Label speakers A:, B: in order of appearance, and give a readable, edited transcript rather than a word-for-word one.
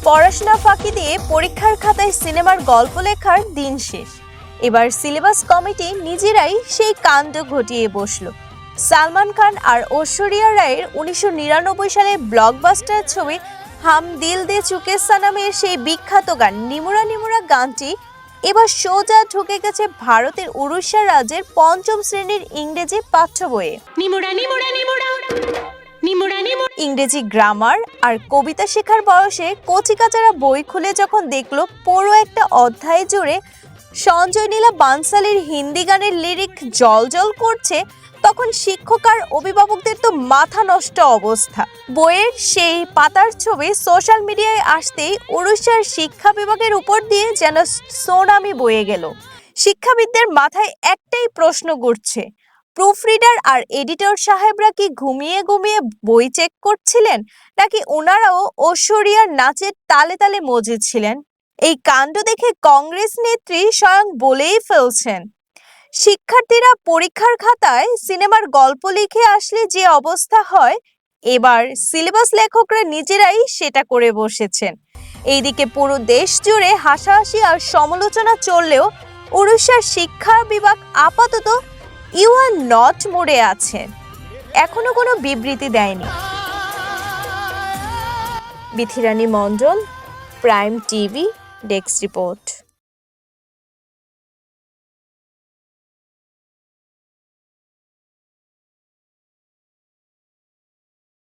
A: পড়াশোনা ফাঁকি দিয়ে পরীক্ষার খাতায় সিনেমার গল্প লেখার দিন শেষ। এবার সিলেবাস কমিটি নিজেরাই সেই কাণ্ড ঘটিয়ে বসলো। সালমান খান আর ঐশ্বরিয়া রায়ের 1999 সালের ব্লকবাস্টার ছবি হাম দিল দে চুকে সানামের সেই বিখ্যাত গান নিমুরা নিমুরা গানটি এবার সোজা ঢুকে গেছে ভারতের উড়িষ্যা রাজ্যের পঞ্চম শ্রেণীর ইংরেজি পাঠ্য বইয়ে। ইংরেজি গ্রামার আর কবিতা শেখার বয়সে কচিকাচারা বই খুলে যখন দেখলো পুরো একটা অধ্যায় জুড়ে সঞ্জয় লীলা বানসালির হিন্দি গানের লিরিক জল করছে, তখন শিক্ষক আর অভিভাবকদের তো মাথা নষ্ট অবস্থা। বইয়ের সেই পাতার ছবি সোশ্যাল মিডিয়ায় আসতেই উড়িষ্যার শিক্ষা বিভাগের উপর দিয়ে যেন সুনামি বয়ে গেল। শিক্ষাবিদদের মাথায় একটাই প্রশ্ন ঘুরছে, প্রুফরিডার আর এডিটর সাহেবরা কি ঘুমিয়ে ঘুমিয়ে বই চেক করছিলেন, নাকি ওনারাও ঐশ্বরিয়ার নাচের তালে তালে মজেছিলেন? এই কাণ্ড দেখে কংগ্রেস নেত্রী স্বয়ং বলেই ফেলছেন, শিক্ষার্থীরা পরীক্ষার খাতায় সিনেমার গল্প লিখে আসলে যে অবস্থা হয়, এবার সিলেবাস লেখকরা নিজেরাই সেটা করে বসেছেন। এইদিকে পুরো দেশ জুড়ে হাসাহাসি আর সমালোচনা চললেও উড়িষ্যার শিক্ষা বিভাগ আপাতত ইউ আর নট মোডে আছেন, এখনো কোনো বিবৃতি দেয়নি। বিথিরানী মণ্ডল, প্রাইম টিভি, ডেস্ক রিপোর্ট।